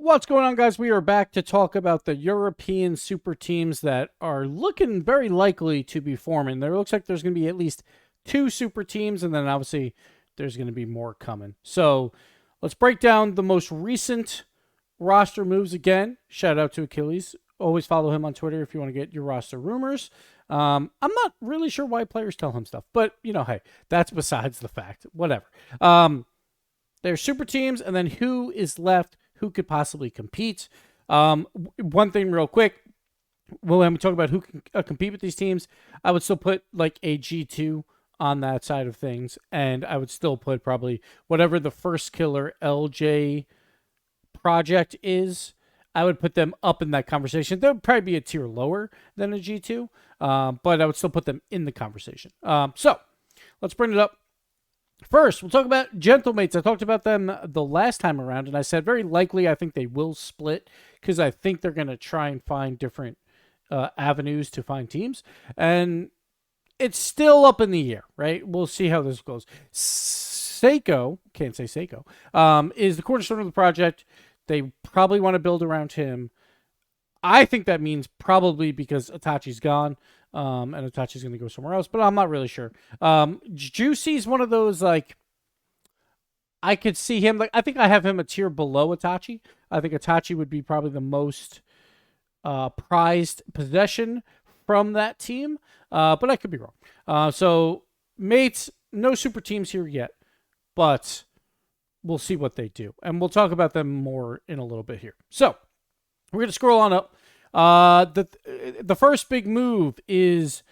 What's going on, guys? We are back to talk about the European super teams that are looking very likely to be forming. There looks like there's going to be at least 2 super teams, and then obviously there's going to be more coming. So let's break down the most recent roster moves again. Shout out to Achilles. Always follow him on Twitter if you want to get your roster rumors. I'm not really sure why players tell him stuff, but hey, that's besides the fact. Whatever. There's super teams, and then who is left? Who could possibly compete? One thing real quick, when we talk about who can compete with these teams, I would still put like a G2 on that side of things, and I would still put probably whatever the first killer LJ project is. I would put them up in that conversation. They would probably be a tier lower than a G2, but I would still put them in the conversation. So let's bring it up. First, we'll talk about Gentlemates. I talked about them the last time around, and I said very likely I think they will split because I think they're going to try and find different avenues to find teams. And it's still up in the air, right? We'll see how this goes. Seiko, can't say Seiko, is the cornerstone of the project. They probably want to build around him. I think that means probably because Itachi's gone. And Itachi's going to go somewhere else, but I'm not really sure. Juicy's one of those, like, I could see him, like, I think I have him a tier below Itachi. I think Itachi would be probably the most prized possession from that team, but I could be wrong. So, mates, no super teams here yet, but we'll see what they do. And we'll talk about them more in a little bit here. So, we're going to scroll on up. The first big move is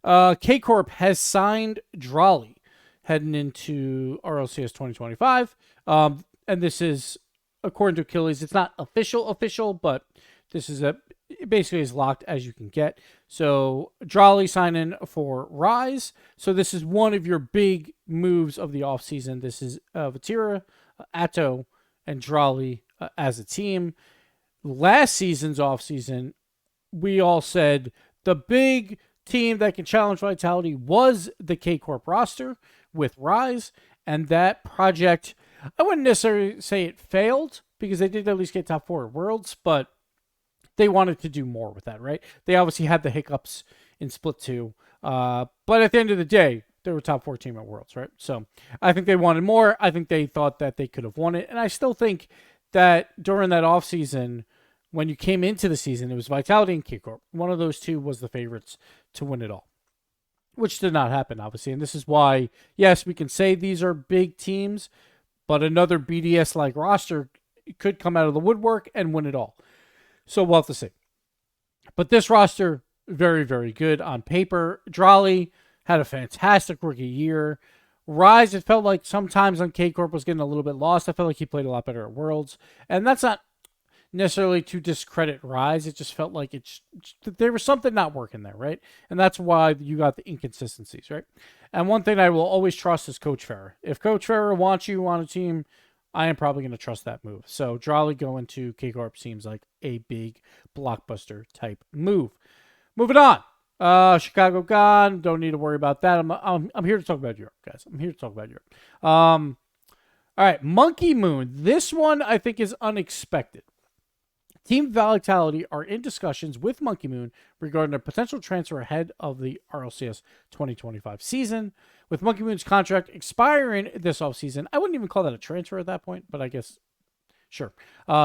K Corp has signed Drawley heading into RLCS 2025. And this is, according to Achilles, it's not official, but this is basically as locked as you can get. So Drawley signing for Rise. So this is one of your big moves of the offseason. This is Vatira, Atto, and Drawley as a team. Last season's offseason, we all said the big team that can challenge Vitality was the K-Corp roster with Rise, and that project, I wouldn't necessarily say it failed, because they did at least get top 4 at Worlds, but they wanted to do more with that, right? They obviously had the hiccups in Split 2, but at the end of the day, they were top 4 team at Worlds, right? So I think they wanted more. I think they thought that they could have won it, and I still think that during that offseason, when you came into the season, it was Vitality and K-Corp. One of those two was the favorites to win it all, which did not happen, obviously. And this is why, yes, we can say these are big teams, but another BDS-like roster could come out of the woodwork and win it all. So we'll have to see. But this roster, very, very good on paper. Drawley had a fantastic rookie year. Rise, it felt like sometimes on K-Corp was getting a little bit lost. I felt like he played a lot better at Worlds. And that's not necessarily to discredit Rise. It just felt like there was something not working there, right? And that's why you got the inconsistencies, right? And one thing I will always trust is Coach Farrer. If Coach Farrer wants you on a team, I am probably going to trust that move. So Drawley going to K-Corp seems like a big blockbuster type move. Moving on. Chicago gone. Don't need to worry about that. I'm here to talk about Europe, guys. I'm here to talk about Europe. All right, Monkey Moon. This one I think is unexpected. Team Vitality are in discussions with Monkey Moon regarding a potential transfer ahead of the RLCS 2025 season. With Monkey Moon's contract expiring this offseason, I wouldn't even call that a transfer at that point, but I guess, sure.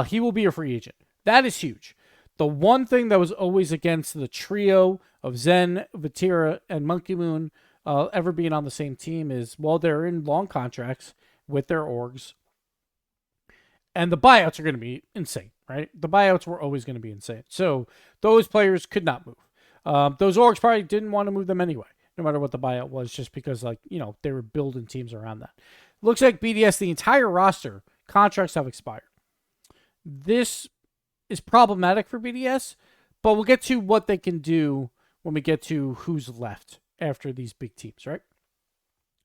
He will be a free agent. That is huge. The one thing that was always against the trio of Zen, Vatira, and Monkey Moon ever being on the same team is, well, they're in long contracts with their orgs, and the buyouts are going to be insane, right? The buyouts were always going to be insane. So those players could not move. Those orgs probably didn't want to move them anyway, no matter what the buyout was, just because, like, they were building teams around that. Looks like BDS, the entire roster, contracts have expired. This is problematic for BDS, but we'll get to what they can do when we get to who's left after these big teams, right?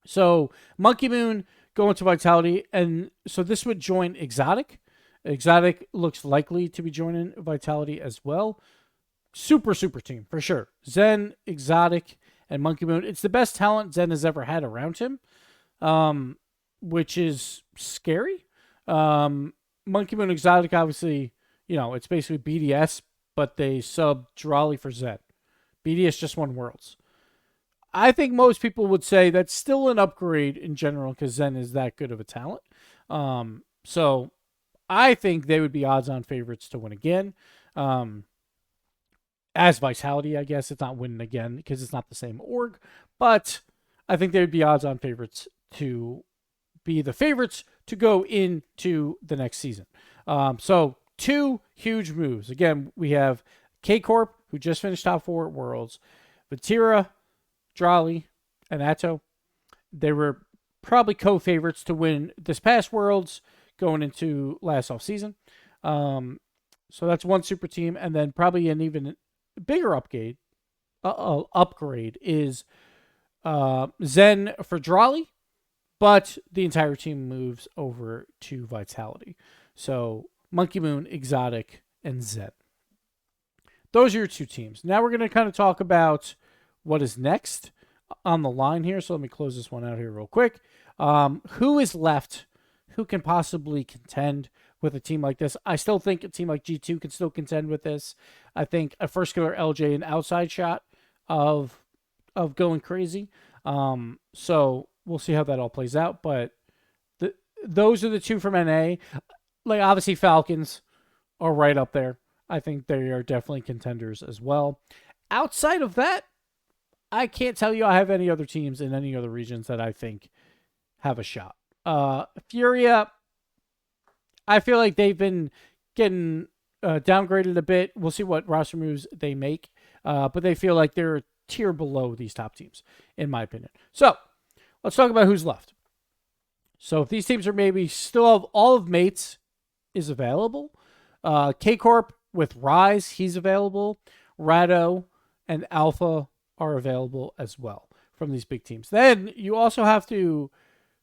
So Monkey Moon going to Vitality, and so this would join Exotic. Exotic looks likely to be joining Vitality as well. Super team, for sure. Zen, Exotic, and Monkey Moon. It's the best talent Zen has ever had around him, which is scary. Monkey Moon, Exotic, obviously, It's basically BDS, but they sub Drali for Zen. BDS just won Worlds. I think most people would say that's still an upgrade in general because Zen is that good of a talent. So I think they would be odds-on favorites to win again. As Vitality, I guess it's not winning again because it's not the same org, but I think they would be odds-on favorites to be the favorites to go into the next season. So two huge moves. Again, we have K Corp, who just finished top 4 at Worlds, Vatira, Drali, and Atto. They were probably co-favorites to win this past Worlds going into last offseason. So that's one super team, and then probably an even bigger upgrade is Zen for Drali, but the entire team moves over to Vitality. So Monkey Moon, Exotic, and Zen. Those are your two teams. Now we're going to kind of talk about what is next on the line here. So let me close this one out here real quick. Who is left? Who can possibly contend with a team like this? I still think a team like G2 can still contend with this. I think a First Killer LJ an outside shot of going crazy. So we'll see how that all plays out. But those are the two from NA. Like, obviously, Falcons are right up there. I think they are definitely contenders as well. Outside of that, I can't tell you I have any other teams in any other regions that I think have a shot. Furia, I feel like they've been getting downgraded a bit. We'll see what roster moves they make. But they feel like they're a tier below these top teams, in my opinion. So, let's talk about who's left. So, if these teams are maybe still have all of Mates is available. K-Corp with Rise, he's available. Rado and Alpha are available as well from these big teams. Then you also have to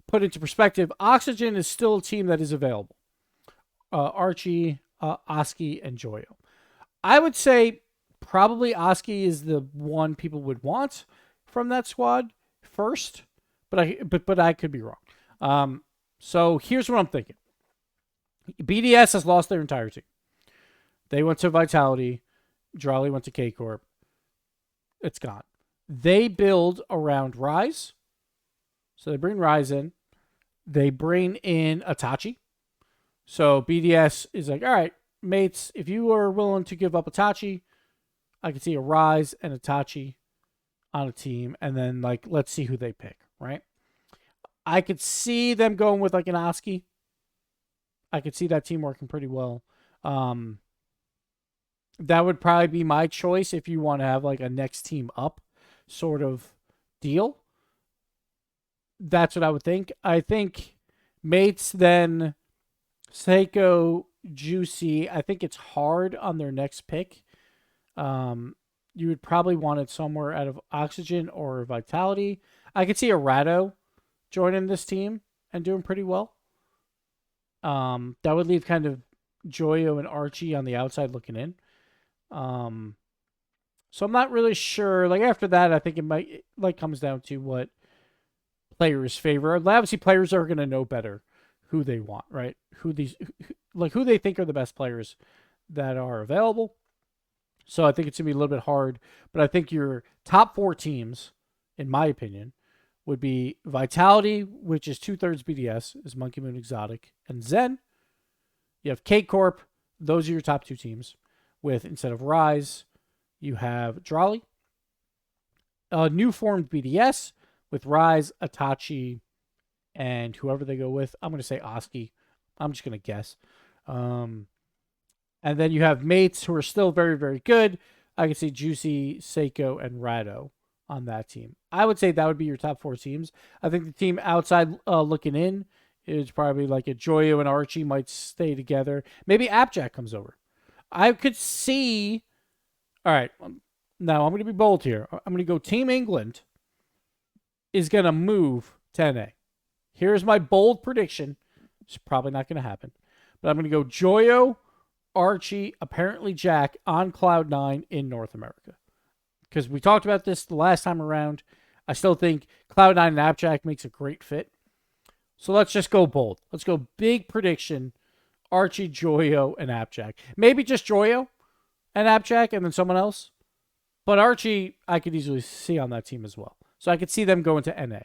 put into perspective, Oxygen is still a team that is available. Archie, Oski, and Joyo. I would say probably Oski is the one people would want from that squad first, but I could be wrong. So here's what I'm thinking. BDS has lost their entire team. They went to Vitality. Drali went to K-Corp. It's gone. They build around Rise. So they bring Rise in. They bring in Itachi. So BDS is like, all right, Mates, if you are willing to give up Itachi, I can see a Rise and Itachi on a team. And then, like, let's see who they pick, right? I could see them going with, like, an Oski. I could see that team working pretty well. That would probably be my choice if you want to have like a next team up sort of deal. That's what I would think. I think Mates, then Seiko, Juicy. I think it's hard on their next pick. You would probably want it somewhere out of Oxygen or Vitality. I could see a Rado joining this team and doing pretty well. That would leave kind of Joyo and Archie on the outside looking in. So I'm not really sure. Like after that, I think it comes down to what players favor. Obviously, players are going to know better who they want, right? Who they think are the best players that are available. So I think it's going to be a little bit hard, but I think your top 4 teams, in my opinion, would be Vitality, which is 2/3 BDS, is Monkey Moon, Exotic, and Zen. You have K-Corp. Those are your top 2 teams. With, instead of Rise, you have Drali. New formed BDS with Rise, Itachi, and whoever they go with. I'm going to say Oski. I'm just going to guess. And then you have Mates, who are still very, very good. I can see Juicy, Seiko, and Rado on that team. I would say that would be your top 4 teams. I think the team outside looking in is probably like a Joyo and Archie might stay together. Maybe Appjack comes over. I could see... All right, now I'm going to be bold here. I'm going to go Team England is going to move to NA. Here's my bold prediction. It's probably not going to happen. But I'm going to go Joyo, Archie, apparently Jack on Cloud9 in North America. Because we talked about this the last time around. I still think Cloud9 and Appjack makes a great fit. So let's just go bold. Let's go big prediction. Archie, Joyo, and Appjack. Maybe just Joyo and Appjack and then someone else. But Archie, I could easily see on that team as well. So I could see them going to NA.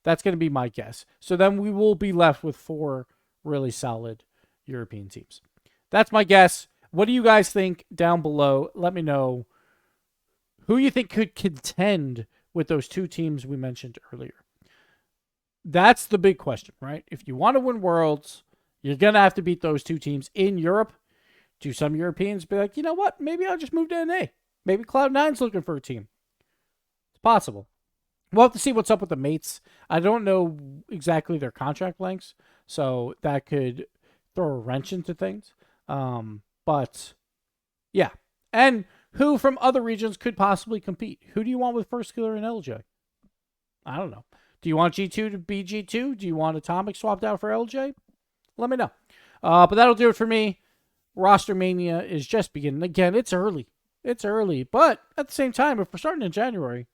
That's going to be my guess. So then we will be left with 4 really solid European teams. That's my guess. What do you guys think down below? Let me know who you think could contend with those 2 teams we mentioned earlier. That's the big question, right? If you want to win Worlds, you're going to have to beat those 2 teams in Europe. Do some Europeans be like, you know what? Maybe I'll just move to NA. Maybe Cloud9's looking for a team. It's possible. We'll have to see what's up with the mates. I don't know exactly their contract lengths, so that could throw a wrench into things. But, yeah. And who from other regions could possibly compete? Who do you want with First Killer and LJ? I don't know. Do you want G2 to be G2? Do you want Atomic swapped out for LJ? Let me know. But that'll do it for me. Roster Mania is just beginning. Again, it's early. It's early. But at the same time, if we're starting in January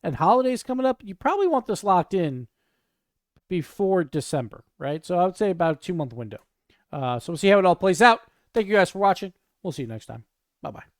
and holidays coming up, you probably want this locked in before December, right? So I would say about a 2-month window. So we'll see how it all plays out. Thank you guys for watching. We'll see you next time. Bye-bye.